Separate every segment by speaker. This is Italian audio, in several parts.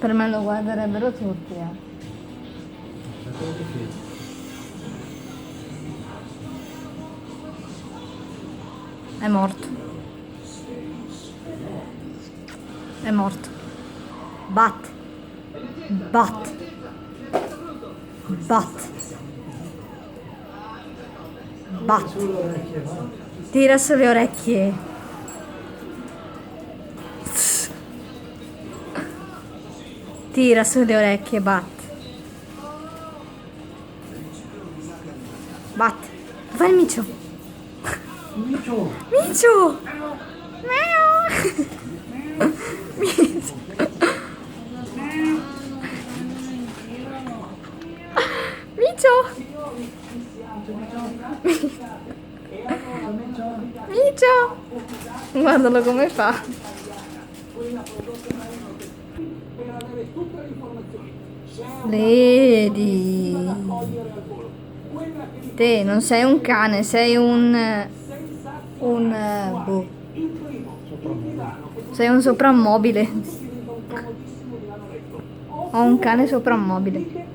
Speaker 1: Per me lo guarderebbero tutti, È morto. È morto. Bat. Bat. Bat. Bat. Tira sulle orecchie. Tira sulle orecchie, Bat. Bat. Vai il micio.
Speaker 2: Micio!
Speaker 1: Micio. Miau. Micio. Micio. Micio. Guardalo come fa. Vedi. Te non sei un cane, sei boh. Sei un soprammobile. Ho un cane soprammobile.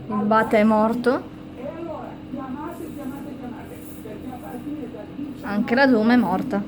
Speaker 1: Il Bat è morto. Anche la Duma è morta.